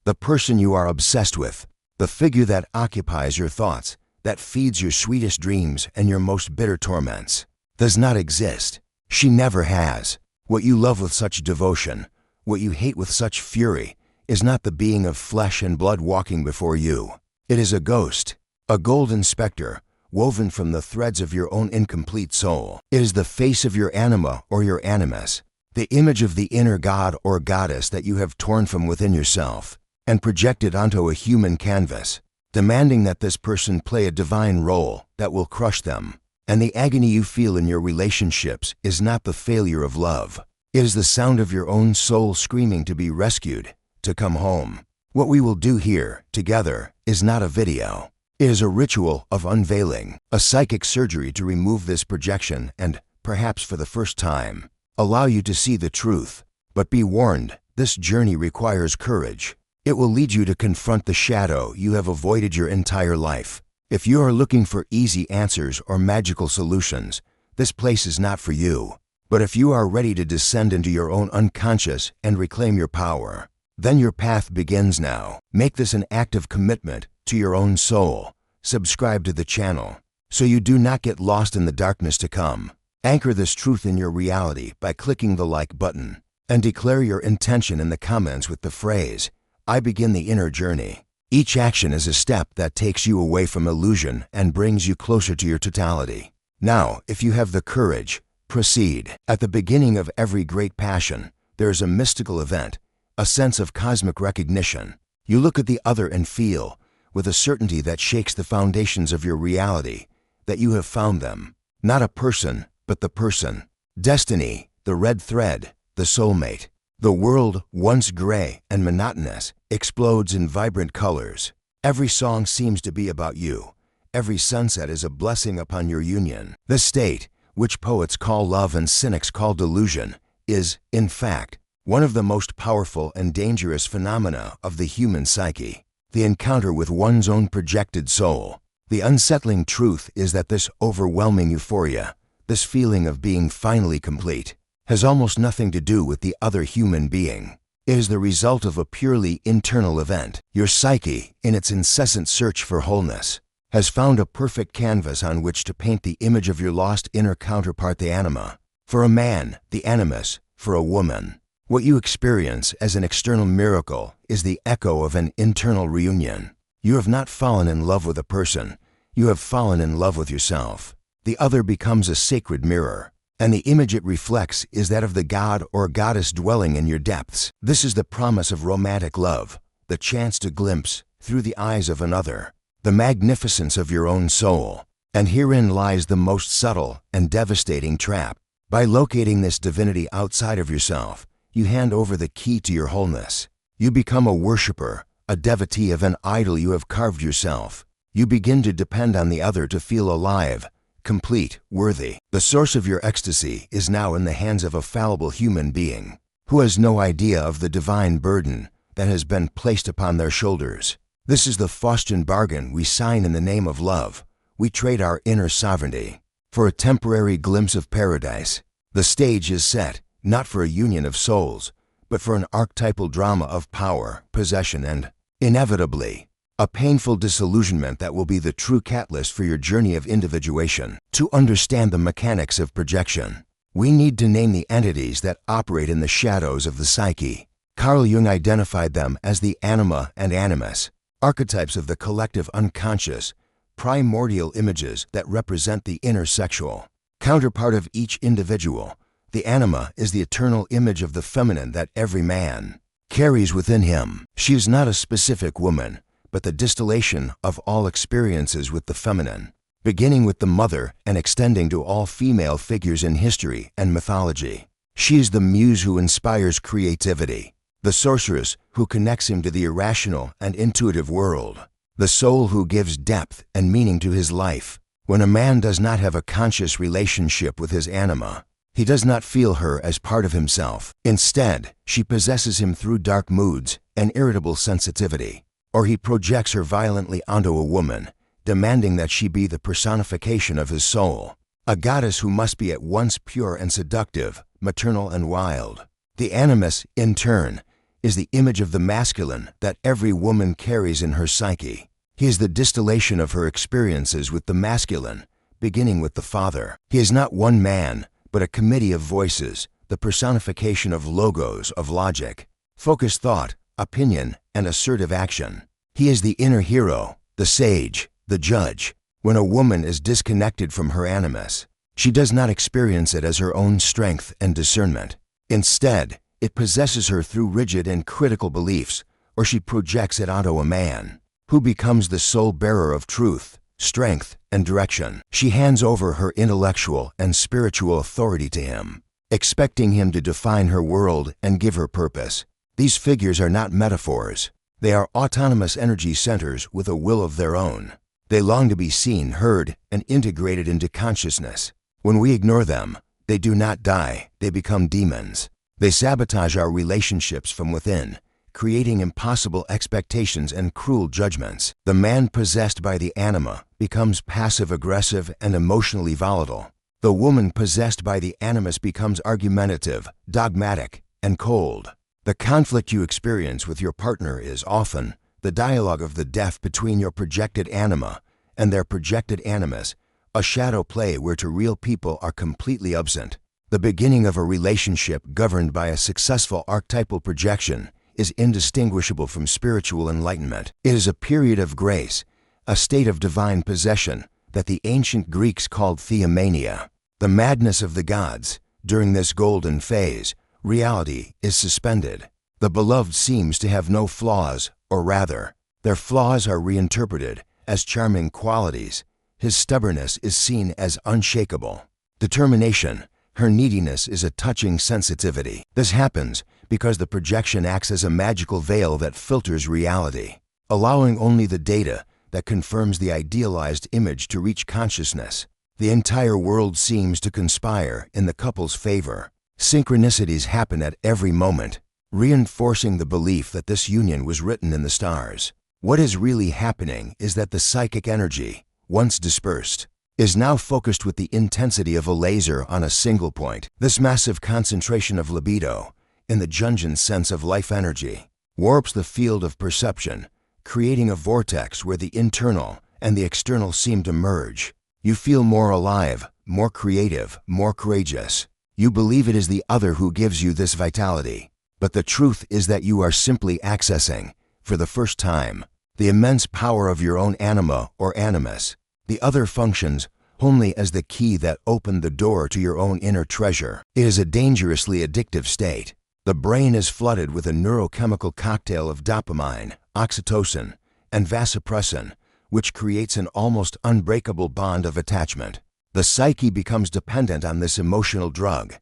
The person you are obsessed with, the figure that occupies your thoughts, that feeds your sweetest dreams and your most bitter torments, does not exist. She never has. What you love with such devotion, what you hate with such fury, is not the being of flesh and blood walking before you. It is a ghost, a golden specter, woven from the threads of your own incomplete soul. It is the face of your anima or your animus, the image of the inner god or goddess that you have torn from within yourself and projected onto a human canvas, demanding that this person play a divine role that will crush them. And the agony you feel in your relationships is not the failure of love. It is the sound of your own soul screaming to be rescued, to come home. What we will do here, together, is not a video. It is a ritual of unveiling, a psychic surgery to remove this projection and, perhaps for the first time, allow you to see the truth. But be warned, this journey requires courage. It will lead you to confront the shadow you have avoided your entire life. If you are looking for easy answers or magical solutions, this place is not for you. But if you are ready to descend into your own unconscious and reclaim your power, then your path begins now. Make this an active commitment to your own soul. Subscribe to the channel so you do not get lost in the darkness to come. Anchor this truth in your reality by clicking the like button and declare your intention in the comments with the phrase, "I begin the inner journey." Each action is a step that takes you away from illusion and brings you closer to your totality. Now, if you have the courage, proceed. At the beginning of every great passion, there is a mystical event, a sense of cosmic recognition. You look at the other and feel, with a certainty that shakes the foundations of your reality, that you have found them. Not a person, but the person. Destiny, the red thread, the soulmate. The world, once gray and monotonous, explodes in vibrant colors. Every song seems to be about you. Every sunset is a blessing upon your union. This state, which poets call love and cynics call delusion, is, in fact, one of the most powerful and dangerous phenomena of the human psyche. The encounter with one's own projected soul. The unsettling truth is that this overwhelming euphoria, this feeling of being finally complete, has almost nothing to do with the other human being. It is the result of a purely internal event. Your psyche, in its incessant search for wholeness, has found a perfect canvas on which to paint the image of your lost inner counterpart, the anima. For a man, the animus; for a woman, what you experience as an external miracle is the echo of an internal reunion. You have not fallen in love with a person, you have fallen in love with yourself. The other becomes a sacred mirror, and the image it reflects is that of the god or goddess dwelling in your depths. This is the promise of romantic love, the chance to glimpse, through the eyes of another, the magnificence of your own soul. And herein lies the most subtle and devastating trap. By locating this divinity outside of yourself, you hand over the key to your wholeness. You become a worshiper, a devotee of an idol you have carved yourself. You begin to depend on the other to feel alive, complete, worthy. The source of your ecstasy is now in the hands of a fallible human being, who has no idea of the divine burden that has been placed upon their shoulders. This is the Faustian bargain we sign in the name of love. We trade our inner sovereignty for a temporary glimpse of paradise. The stage is set, not for a union of souls, but for an archetypal drama of power, possession, and, inevitably, a painful disillusionment that will be the true catalyst for your journey of individuation. To understand the mechanics of projection, we need to name the entities that operate in the shadows of the psyche. Carl Jung identified them as the anima and animus, archetypes of the collective unconscious, primordial images that represent the inner sexual counterpart of each individual. The anima is the eternal image of the feminine that every man carries within him. She is not a specific woman, but the distillation of all experiences with the feminine, beginning with the mother and extending to all female figures in history and mythology. She is the muse who inspires creativity, the sorceress who connects him to the irrational and intuitive world, the soul who gives depth and meaning to his life. When a man does not have a conscious relationship with his anima, he does not feel her as part of himself. Instead, she possesses him through dark moods and irritable sensitivity. Or he projects her violently onto a woman, demanding that she be the personification of his soul, a goddess who must be at once pure and seductive, maternal and wild. The animus, in turn, is the image of the masculine that every woman carries in her psyche. He is the distillation of her experiences with the masculine, beginning with the father. He is not one man, but a committee of voices, the personification of logos, of logic, focused thought, opinion, and assertive action. He is the inner hero, the sage, the judge. When a woman is disconnected from her animus, she does not experience it as her own strength and discernment. Instead, it possesses her through rigid and critical beliefs, or she projects it onto a man, who becomes the sole bearer of truth, strength, and direction. She hands over her intellectual and spiritual authority to him, expecting him to define her world and give her purpose. These figures are not metaphors. They are autonomous energy centers with a will of their own. They long to be seen, heard, and integrated into consciousness. When we ignore them, they do not die, they become demons. They sabotage our relationships from within, creating impossible expectations and cruel judgments. The man possessed by the anima becomes passive-aggressive and emotionally volatile. The woman possessed by the animus becomes argumentative, dogmatic, and cold. The conflict you experience with your partner is often the dialogue of the deaf between your projected anima and their projected animus, a shadow play where two real people are completely absent. The beginning of a relationship governed by a successful archetypal projection is indistinguishable from spiritual enlightenment. It is a period of grace, a state of divine possession that the ancient Greeks called theomania, the madness of the gods. During this golden phase, reality is suspended. The beloved seems to have no flaws, or rather, their flaws are reinterpreted as charming qualities. His stubbornness is seen as unshakable. Determination, her neediness is a touching sensitivity. This happens because the projection acts as a magical veil that filters reality, allowing only the data that confirms the idealized image to reach consciousness. The entire world seems to conspire in the couple's favor. Synchronicities happen at every moment, reinforcing the belief that this union was written in the stars. What is really happening is that the psychic energy, once dispersed, is now focused with the intensity of a laser on a single point. This massive concentration of libido, in the Jungian sense of life energy, warps the field of perception, creating a vortex where the internal and the external seem to merge. You feel more alive, more creative, more courageous. You believe it is the other who gives you this vitality. But the truth is that you are simply accessing, for the first time, the immense power of your own anima or animus. The other functions only as the key that opened the door to your own inner treasure. It is a dangerously addictive state. The brain is flooded with a neurochemical cocktail of dopamine, oxytocin, and vasopressin, which creates an almost unbreakable bond of attachment. The psyche becomes dependent on this emotional drug,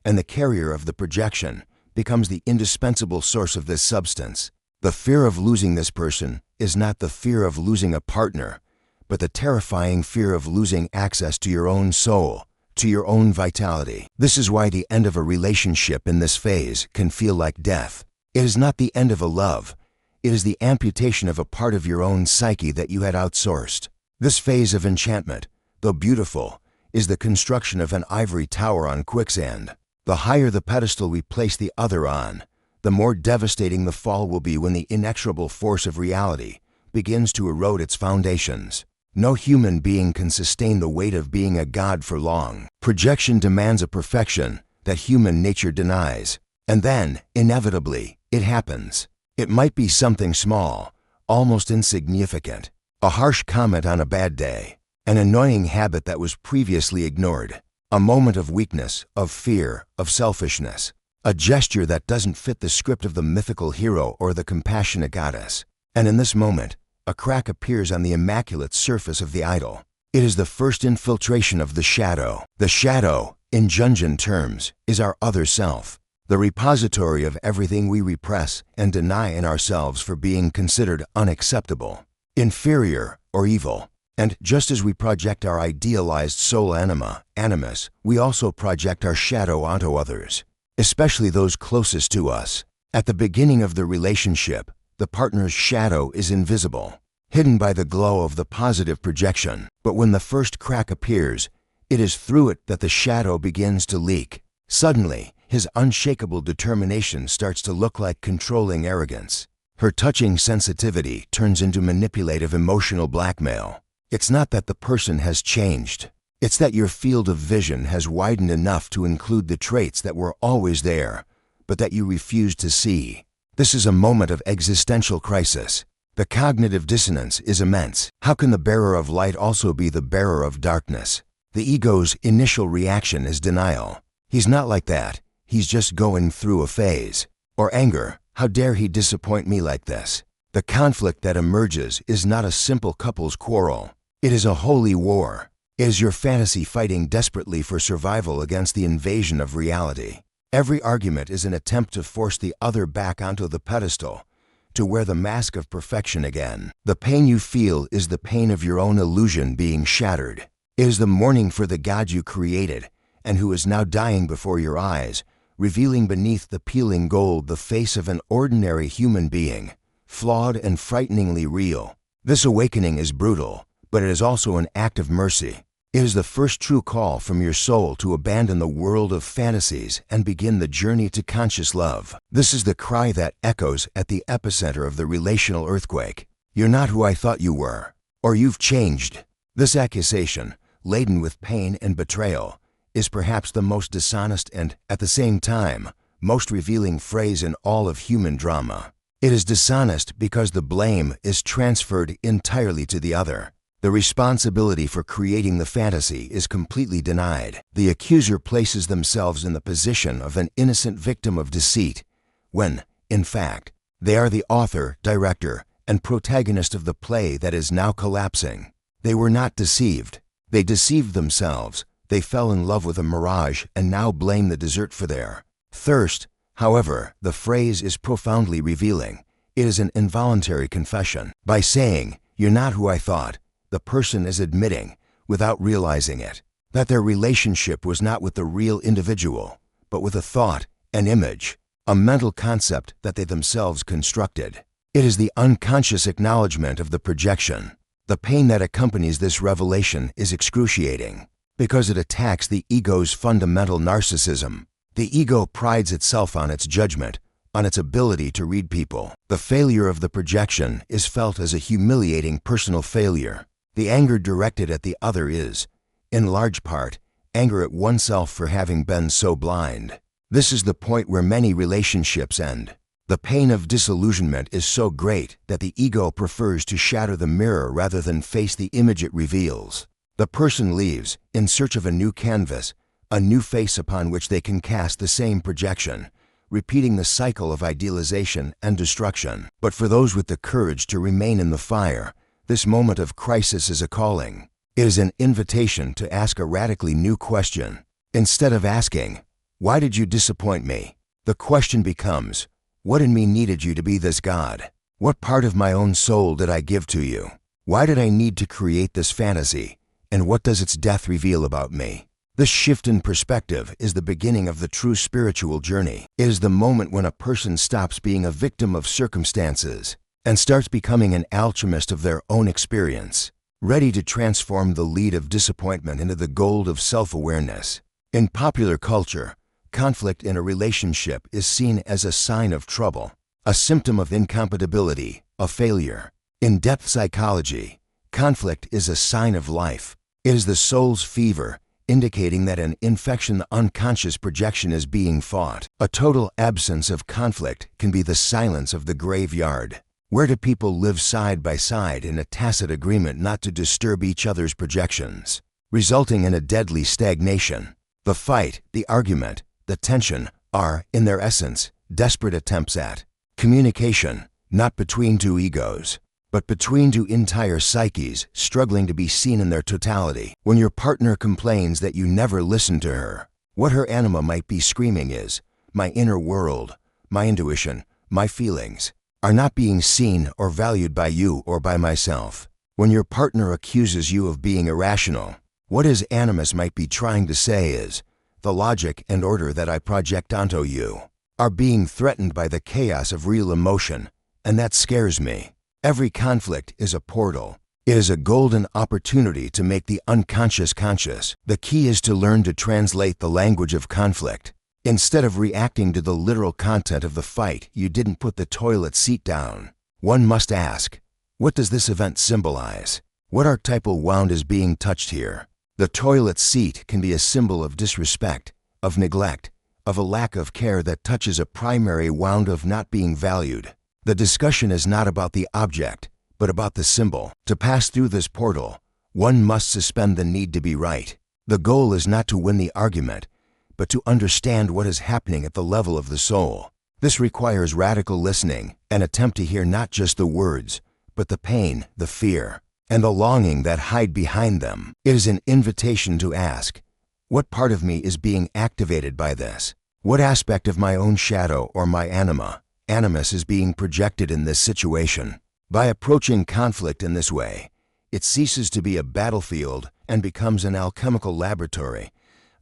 and the carrier of the projection becomes the indispensable source of this substance. The fear of losing this person is not the fear of losing a partner, but the terrifying fear of losing access to your own soul, to your own vitality. This is why the end of a relationship in this phase can feel like death. It is not the end of a love. It is the amputation of a part of your own psyche that you had outsourced. This phase of enchantment, though beautiful, is the construction of an ivory tower on quicksand. The higher the pedestal we place the other on, the more devastating the fall will be when the inexorable force of reality begins to erode its foundations. No human being can sustain the weight of being a god for long. Projection demands a perfection that human nature denies. And then, inevitably, it happens. It might be something small, almost insignificant, a harsh comment on a bad day, an annoying habit that was previously ignored, a moment of weakness, of fear, of selfishness, a gesture that doesn't fit the script of the mythical hero or the compassionate goddess. And in this moment, a crack appears on the immaculate surface of the idol. It is the first infiltration of the shadow. The shadow, in Jungian terms, is our other self, the repository of everything we repress and deny in ourselves for being considered unacceptable, inferior, or evil. And just as we project our idealized soul anima, animus, we also project our shadow onto others, especially those closest to us. At the beginning of the relationship, the partner's shadow is invisible, hidden by the glow of the positive projection. But when the first crack appears, it is through it that the shadow begins to leak. Suddenly, His unshakable determination starts to look like controlling arrogance. Her touching sensitivity turns into manipulative emotional blackmail. It's not that the person has changed. It's that your field of vision has widened enough to include the traits that were always there, but that you refuse to see. This is a moment of existential crisis. The cognitive dissonance is immense. How can the bearer of light also be the bearer of darkness? The ego's initial reaction is denial. He's not like that. He's just going through a phase. Or anger. How dare he disappoint me like this? The conflict that emerges is not a simple couple's quarrel. It is a holy war. It is your fantasy fighting desperately for survival against the invasion of reality. Every argument is an attempt to force the other back onto the pedestal, to wear the mask of perfection again. The pain you feel is the pain of your own illusion being shattered. It is the mourning for the God you created and who is now dying before your eyes, revealing beneath the peeling gold the face of an ordinary human being, flawed and frighteningly real. This awakening is brutal, but it is also an act of mercy. It is the first true call from your soul to abandon the world of fantasies and begin the journey to conscious love. This is the cry that echoes at the epicenter of the relational earthquake. You're not who I thought you were, or you've changed. This accusation, laden with pain and betrayal, is perhaps the most dishonest and, at the same time, most revealing phrase in all of human drama. It is dishonest because the blame is transferred entirely to the other. The responsibility for creating the fantasy is completely denied. The accuser places themselves in the position of an innocent victim of deceit, when, in fact, they are the author, director, and protagonist of the play that is now collapsing. They were not deceived. They deceived themselves. They fell in love with a mirage and now blame the dessert for their thirst. However, the phrase is profoundly revealing. It is an involuntary confession. By saying, "You're not who I thought," the person is admitting, without realizing it, that their relationship was not with the real individual, but with a thought, an image, a mental concept that they themselves constructed. It is the unconscious acknowledgement of the projection. The pain that accompanies this revelation is excruciating, because it attacks the ego's fundamental narcissism. The ego prides itself on its judgment, on its ability to read people. The failure of the projection is felt as a humiliating personal failure. The anger directed at the other is, in large part, anger at oneself for having been so blind. This is the point where many relationships end. The pain of disillusionment is so great that the ego prefers to shatter the mirror rather than face the image it reveals. The person leaves, in search of a new canvas, a new face upon which they can cast the same projection, repeating the cycle of idealization and destruction. But for those with the courage to remain in the fire, this moment of crisis is a calling. It is an invitation to ask a radically new question. Instead of asking, "Why did you disappoint me?" the question becomes, "What in me needed you to be this God? What part of my own soul did I give to you? Why did I need to create this fantasy? And what does its death reveal about me?" This shift in perspective is the beginning of the true spiritual journey. It is the moment when a person stops being a victim of circumstances and starts becoming an alchemist of their own experience, ready to transform the lead of disappointment into the gold of self-awareness. In popular culture, conflict in a relationship is seen as a sign of trouble, a symptom of incompatibility, a failure. In depth psychology, conflict is a sign of life. It is the soul's fever, indicating that an infection, unconscious projection is being fought. A total absence of conflict can be the silence of the graveyard. Where do people live side by side in a tacit agreement not to disturb each other's projections, resulting in a deadly stagnation? The fight, the argument, the tension are, in their essence, desperate attempts at communication, not between two egos, but between two entire psyches struggling to be seen in their totality. When your partner complains that you never listen to her, what her anima might be screaming is, "My inner world, my intuition, my feelings are not being seen or valued by you or by myself." When your partner accuses you of being irrational, what his animus might be trying to say is, "The logic and order that I project onto you are being threatened by the chaos of real emotion, and that scares me." Every conflict is a portal. It is a golden opportunity to make the unconscious conscious. The key is to learn to translate the language of conflict, Instead of reacting to the literal content of the fight, you didn't put the toilet seat down. One must ask, what does this event symbolize? What archetypal wound is being touched here? The toilet seat can be a symbol of disrespect, of neglect, of a lack of care that touches a primary wound of not being valued. The discussion is not about the object, but about the symbol. To pass through this portal, one must suspend the need to be right. The goal is not to win the argument, but to understand what is happening at the level of the soul. This requires radical listening, an attempt to hear not just the words, but the pain, the fear, and the longing that hide behind them. It is an invitation to ask, what part of me is being activated by this? What aspect of my own shadow or my anima, animus is being projected in this situation? By approaching conflict in this way, it ceases to be a battlefield and becomes an alchemical laboratory,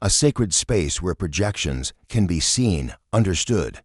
a sacred space where projections can be seen, understood,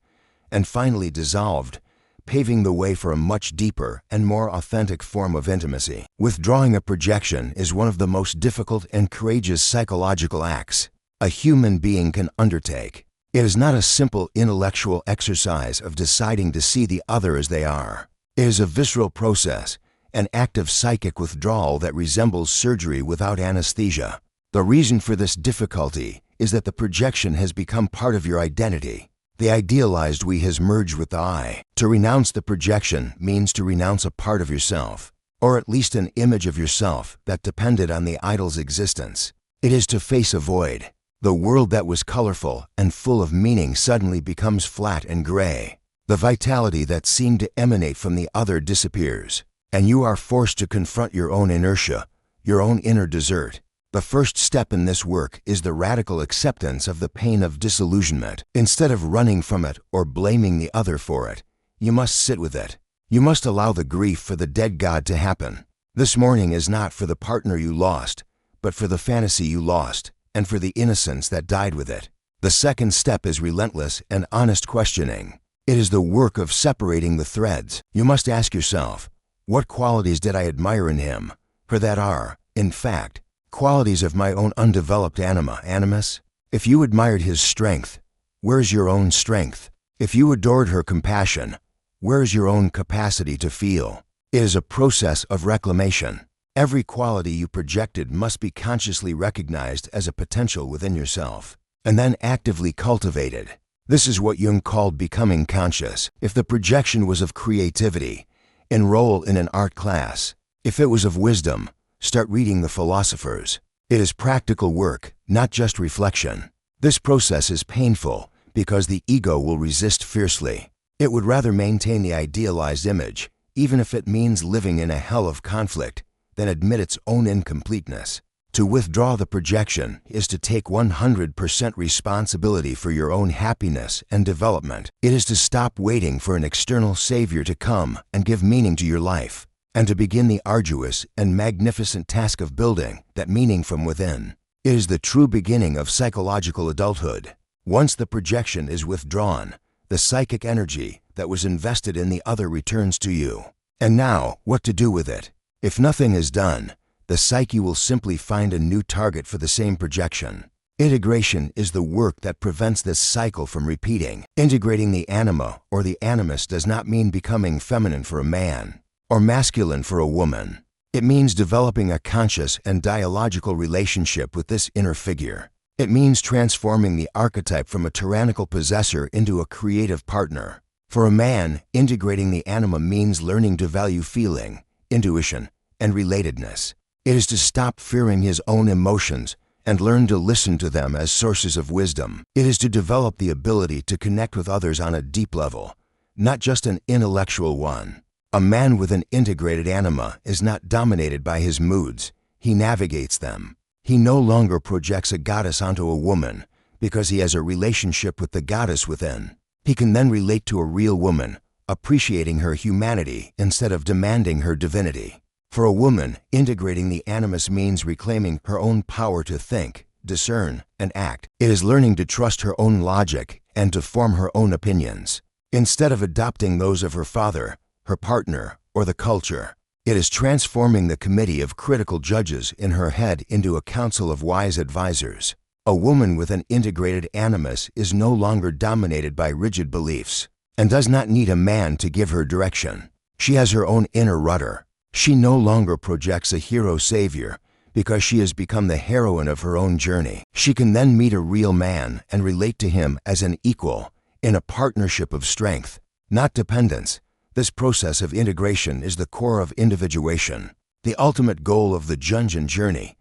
and finally dissolved, paving the way for a much deeper and more authentic form of intimacy. Withdrawing a projection is one of the most difficult and courageous psychological acts a human being can undertake. It is not a simple intellectual exercise of deciding to see the other as they are. It is a visceral process, an act of psychic withdrawal that resembles surgery without anesthesia. The reason for this difficulty is that the projection has become part of your identity. The idealized we has merged with the I. To renounce the projection means to renounce a part of yourself, or at least an image of yourself that depended on the idol's existence. It is to face a void. The world that was colorful and full of meaning suddenly becomes flat and gray. The vitality that seemed to emanate from the other disappears, and you are forced to confront your own inertia, your own inner desert. The first step in this work is the radical acceptance of the pain of disillusionment. Instead of running from it or blaming the other for it, you must sit with it. You must allow the grief for the dead God to happen. This mourning is not for the partner you lost, but for the fantasy you lost, and for the innocence that died with it. The second step is relentless and honest questioning. It is the work of separating the threads. You must ask yourself, what qualities did I admire in him? For that are, in fact, qualities of my own undeveloped anima animus. If you admired his strength, where is your own strength? If you adored her compassion, where is your own capacity to feel? It is a process of reclamation. Every quality you projected must be consciously recognized as a potential within yourself, and then actively cultivated. This is what Jung called becoming conscious. If the projection was of creativity, enroll in an art class. If it was of wisdom, start reading the philosophers. It is practical work, not just reflection. This process is painful because the ego will resist fiercely. It would rather maintain the idealized image, even if it means living in a hell of conflict, than admit its own incompleteness. To withdraw the projection is to take 100% responsibility for your own happiness and development. It is to stop waiting for an external savior to come and give meaning to your life, and to begin the arduous and magnificent task of building that meaning from within. It is the true beginning of psychological adulthood. Once the projection is withdrawn, the psychic energy that was invested in the other returns to you. And now, what to do with it? If nothing is done, the psyche will simply find a new target for the same projection. Integration is the work that prevents this cycle from repeating. Integrating the anima or the animus does not mean becoming feminine for a man or masculine for a woman. It means developing a conscious and dialogical relationship with this inner figure. It means transforming the archetype from a tyrannical possessor into a creative partner. For a man, integrating the anima means learning to value feeling, intuition, and relatedness. It is to stop fearing his own emotions and learn to listen to them as sources of wisdom. It is to develop the ability to connect with others on a deep level, not just an intellectual one. A man with an integrated anima is not dominated by his moods. He navigates them. He no longer projects a goddess onto a woman because he has a relationship with the goddess within. He can then relate to a real woman, appreciating her humanity instead of demanding her divinity. For a woman, integrating the animus means reclaiming her own power to think, discern, and act. It is learning to trust her own logic and to form her own opinions, instead of adopting those of her father, her partner, or the culture. It is transforming the committee of critical judges in her head into a council of wise advisors. A woman with an integrated animus is no longer dominated by rigid beliefs and does not need a man to give her direction. She has her own inner rudder. She no longer projects a hero savior because she has become the heroine of her own journey. She can then meet a real man and relate to him as an equal in a partnership of strength, not dependence. This process of integration is the core of individuation. The ultimate goal of the Jungian journey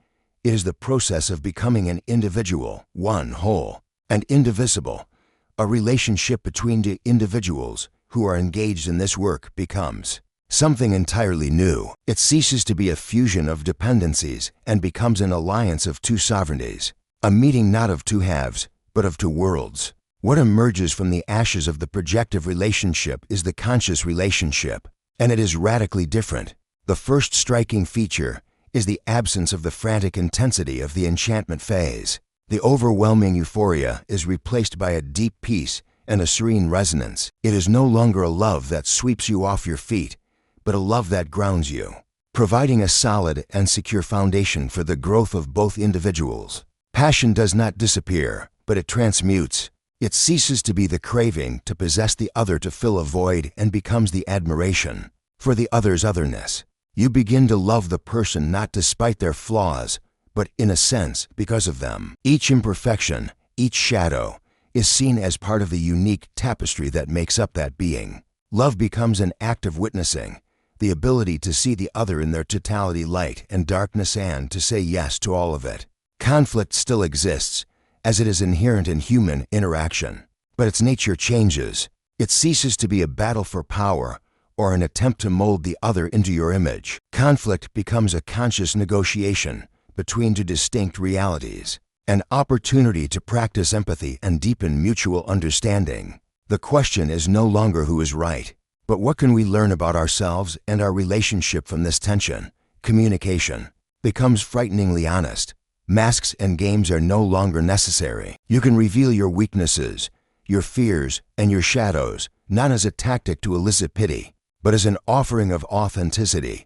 is the process of becoming an individual, one whole, and indivisible. A relationship between two individuals who are engaged in this work becomes something entirely new. It ceases to be a fusion of dependencies and becomes an alliance of two sovereignties, a meeting not of two halves, but of two worlds. What emerges from the ashes of the projective relationship is the conscious relationship, and it is radically different. The first striking feature is the absence of the frantic intensity of the enchantment phase. The overwhelming euphoria is replaced by a deep peace and a serene resonance. It is no longer a love that sweeps you off your feet, but a love that grounds you, providing a solid and secure foundation for the growth of both individuals. Passion does not disappear, but it transmutes. It ceases to be the craving to possess the other to fill a void and becomes the admiration for the other's otherness. You begin to love the person not despite their flaws, but in a sense because of them. Each imperfection, each shadow, is seen as part of the unique tapestry that makes up that being. Love becomes an act of witnessing, the ability to see the other in their totality, light and darkness, and to say yes to all of it. Conflict still exists, as it is inherent in human interaction, but its nature changes. It ceases to be a battle for power or an attempt to mold the other into your image. Conflict becomes a conscious negotiation between two distinct realities, an opportunity to practice empathy and deepen mutual understanding. The question is no longer who is right, but what can we learn about ourselves and our relationship from this tension? Communication becomes frighteningly honest. Masks and games are no longer necessary. You can reveal your weaknesses, your fears, and your shadows, not as a tactic to elicit pity, but as an offering of authenticity,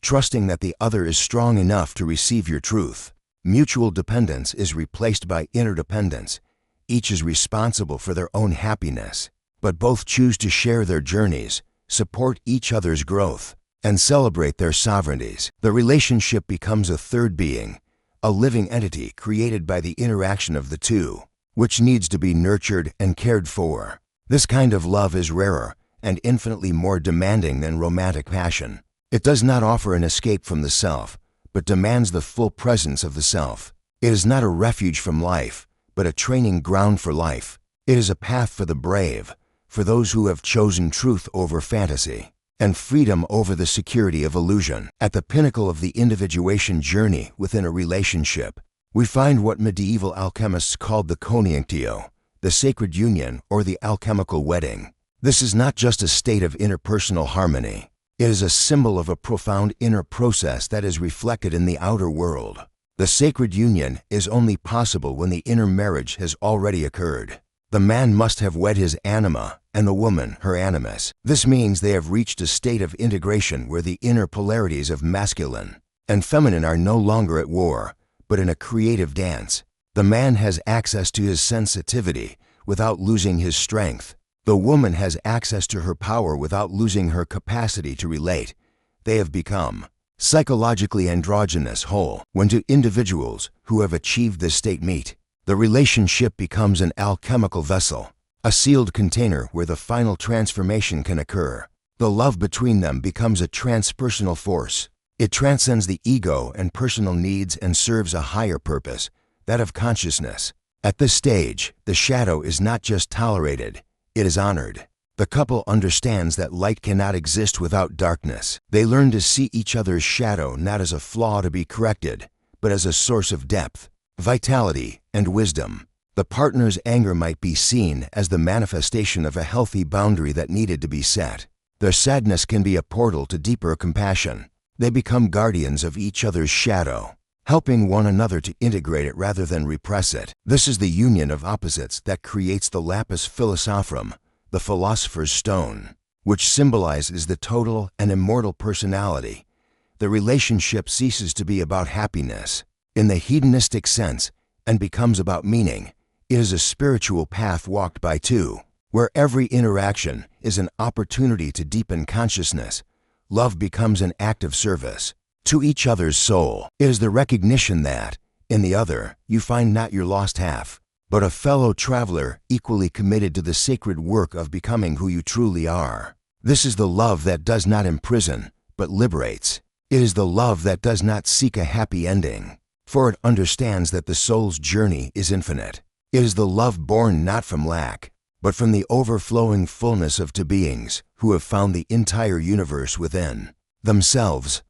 trusting that the other is strong enough to receive your truth. Mutual dependence is replaced by interdependence. Each is responsible for their own happiness, but both choose to share their journeys, support each other's growth, and celebrate their sovereignties. The relationship becomes a third being, a living entity created by the interaction of the two, which needs to be nurtured and cared for. This kind of love is rarer and infinitely more demanding than romantic passion. It does not offer an escape from the self, but demands the full presence of the self. It is not a refuge from life, but a training ground for life. It is a path for the brave, for those who have chosen truth over fantasy, and freedom over the security of illusion. At the pinnacle of the individuation journey within a relationship, we find what medieval alchemists called the coniunctio, the sacred union, or the alchemical wedding. This is not just a state of interpersonal harmony. It is a symbol of a profound inner process that is reflected in the outer world. The sacred union is only possible when the inner marriage has already occurred. The man must have wed his anima and the woman her animus. This means they have reached a state of integration where the inner polarities of masculine and feminine are no longer at war, but in a creative dance. The man has access to his sensitivity without losing his strength. The woman has access to her power without losing her capacity to relate. They have become psychologically androgynous whole. When two individuals who have achieved this state meet, the relationship becomes an alchemical vessel, a sealed container where the final transformation can occur. The love between them becomes a transpersonal force. It transcends the ego and personal needs and serves a higher purpose, that of consciousness. At this stage, the shadow is not just tolerated, it is honored. The couple understands that light cannot exist without darkness. They learn to see each other's shadow not as a flaw to be corrected, but as a source of depth, vitality, and wisdom. The partner's anger might be seen as the manifestation of a healthy boundary that needed to be set. Their sadness can be a portal to deeper compassion. They become guardians of each other's shadow, helping one another to integrate it rather than repress it. This is the union of opposites that creates the lapis philosophorum, the philosopher's stone, which symbolizes the total and immortal personality. The relationship ceases to be about happiness, in the hedonistic sense, and becomes about meaning. It is a spiritual path walked by two, where every interaction is an opportunity to deepen consciousness. Love becomes an act of service to each other's soul. It is the recognition that, in the other, you find not your lost half, but a fellow traveler equally committed to the sacred work of becoming who you truly are. This is the love that does not imprison, but liberates. It is the love that does not seek a happy ending, for it understands that the soul's journey is infinite. It is the love born not from lack, but from the overflowing fullness of two beings who have found the entire universe within themselves.